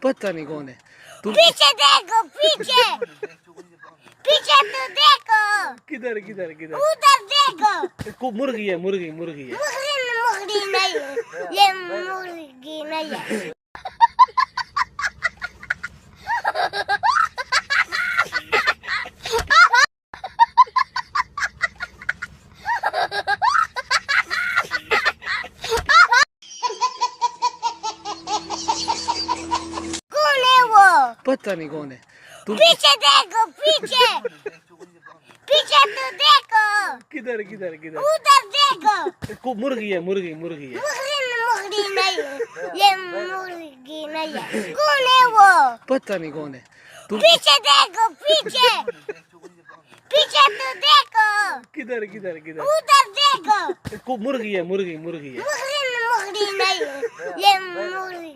पता नहीं कौन है तुम। पीछे देखो पीछे, पीछे तो देखो, किधर किधर किधर? उधर देखो। मुर्गी है, मुर्गी मुर्गी है। मुर्गी नहीं है, ये मुर्गी नहीं है। कौन है वो? पता नहीं कौन है तुम। पीछे देखो पीछे, पीछे तो देखो, किधर किधर किधर? उधर देखो। मुर्गी है, मुर्गी मुर्गी है। मुर्गी नहीं है, ये मुर्गी नहीं है। कौन है वो? पता नहीं कौन है तुम। पीछे देखो पीछे, पीछे तो देखो, किधर किधर किधर? उधर देखो। मुर्गी है, मुर्गी मुर्गी है। मुर्गी नहीं है, ये मुर्गी